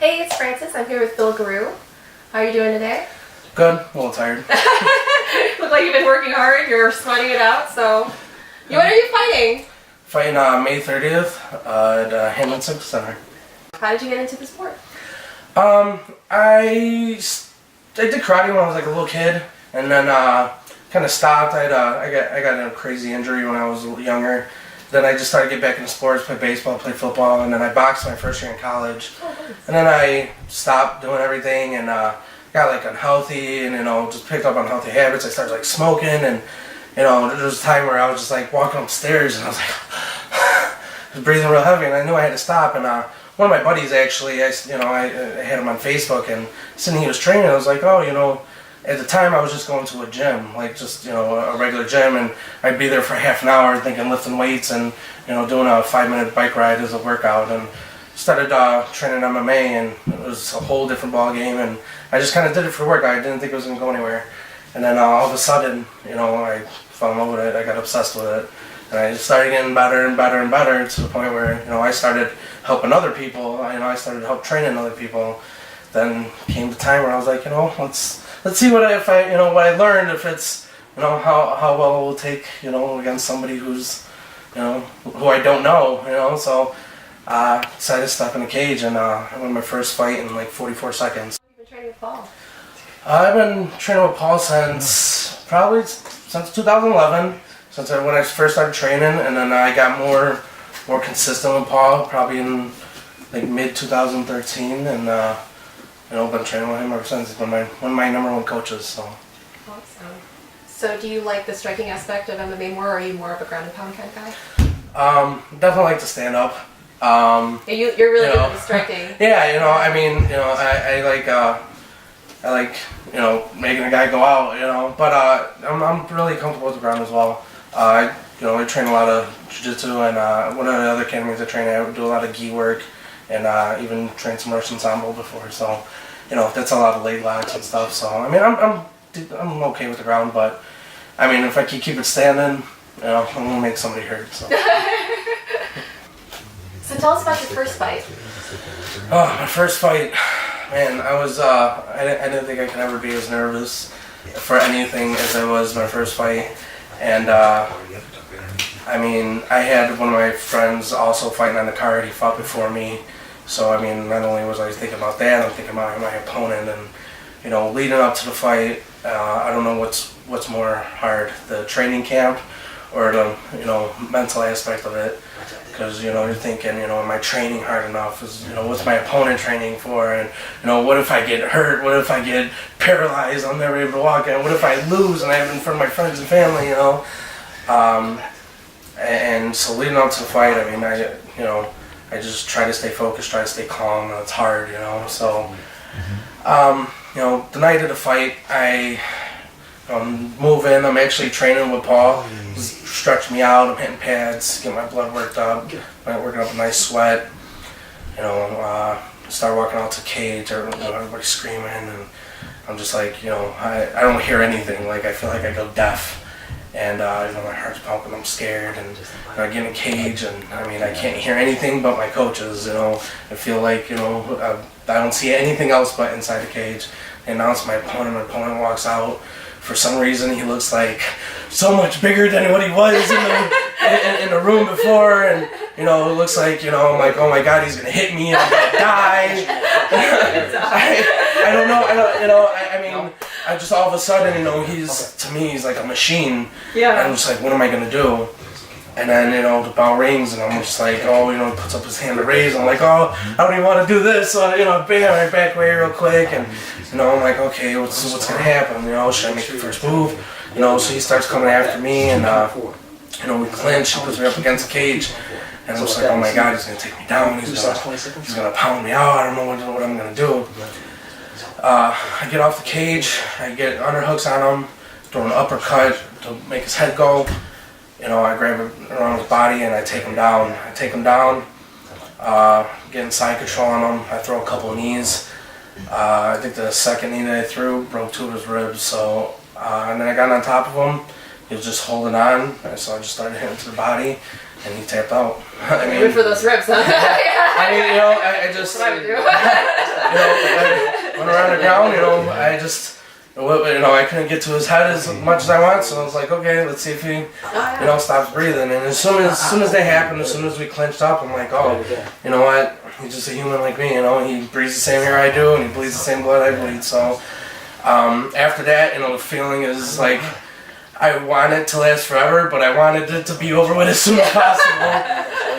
Hey, it's Francis. I'm here with Phil Garreau. How are you doing today? Good. A little tired. Look like you've been working hard. You're sweating it out. So, what are you fighting? Fighting May 30th at Hammond Civic Center. How did you get into the sport? I did karate when I was like a little kid, and then kind of stopped. I got a crazy injury when I was younger. Then I just started to get back into sports, play baseball, play football, and then I boxed my first year in college. Oh, nice. And then I stopped doing everything and got like unhealthy and just picked up unhealthy habits. I started like smoking and there was a time where I was just like walking upstairs and I was like I was breathing real heavy and I knew I had to stop. And one of my buddies actually, I had him on Facebook and since he was training, I was like, at the time I was just going to a gym, like just a regular gym, and I'd be there for half an hour thinking lifting weights and doing a 5-minute bike ride as a workout, and started training MMA, and it was a whole different ball game, and I just kind of did it for work. I didn't think it was going to go anywhere, and then all of a sudden I fell in love with it. I got obsessed with it, and I started getting better and better and better to the point where I started helping other people. I started to help training other people. Then came the time where I was like, let's see what I learned, if it's how well it will take against somebody who's who I don't know, so decided to step in the cage, and I won my first fight in like 44 seconds. You've been training with Paul? I've been training with Paul since 2011, when I first started training, and then I got more consistent with Paul probably in like mid 2013, and been training with him ever since. He's been one of my number one coaches. So. Awesome. So do you like the striking aspect of MMA more, or are you more of a ground and pound kind of guy? Definitely like to stand up. You're really good at the striking. Yeah, I like making a guy go out, but I'm really comfortable with the ground as well. I train a lot of jiu-jitsu, and one of the other academies I train at, I do a lot of gi work, and even trained some Russian sambo before, so that's a lot of leg locks and stuff. So I'm okay with the ground, but if I can keep it standing, I'm gonna make somebody hurt. So. So tell us about your first fight. Oh, my first fight, man! I didn't think I could ever be as nervous for anything as I was my first fight, and I had one of my friends also fighting on the card. He fought before me. So not only was I thinking about that, I'm thinking about my opponent, and leading up to the fight, I don't know what's more hard, the training camp or the mental aspect of it, because you're thinking, am I training hard enough? What's my opponent training for? And what if I get hurt? What if I get paralyzed? I'm never able to walk. And what if I lose and I have it in front of my friends and family? And so leading up to the fight, I just try to stay focused, try to stay calm, and it's hard, so, the night of the fight, I move in, I'm actually training with Paul, he's stretching me out, I'm hitting pads, get my blood worked up, working up a nice sweat, start walking out to cage, everybody's screaming, and I'm just like, I don't hear anything, like I feel like I go deaf. And my heart's pumping, I'm scared, and I get in a cage, and I can't hear anything but my coaches. I feel like I don't see anything else but inside the cage. They announce my opponent walks out. For some reason, he looks like so much bigger than what he was in the room before, and it looks like I'm like, oh my God, he's gonna hit me and I'm gonna die. I don't know. I just all of a sudden, he's like a machine. Yeah. And I'm just like, what am I gonna do? And then, the bell rings, and I'm just like, he puts up his hand to raise. I'm like, I don't even want to do this. So, bam, I back away real quick, and I'm like, okay, what's gonna happen? Should I make the first move? So he starts coming after me, and we clinch. He puts me up against the cage, and I'm just like, oh my God, he's gonna take me down. He's gonna pound me out. I don't know what I'm gonna do. I get off the cage, I get underhooks on him, throw an uppercut to make his head go. I grab him around his body and I take him down. Get inside control on him. I throw a couple of knees. I think the second knee that I threw broke 2 of his ribs. So, and then I got on top of him. He was just holding on, so I just started hitting to the body. and he tapped out. I mean, Good for those ribs, huh? I mean, you know, I just, That's what I would do. you know, I went around the ground, you know, I just, you know, I couldn't get to his head as much as I want, so I was like, okay, let's see if he, you know, stops breathing. And as soon as they happened, as soon as we clinched up, I'm like, oh, you know what, he's just a human like me, you know, he breathes the same air I do, and he bleeds the same blood I bleed, so after that, you know, the feeling is like, I want it to last forever, but I wanted it to be over with as soon as possible.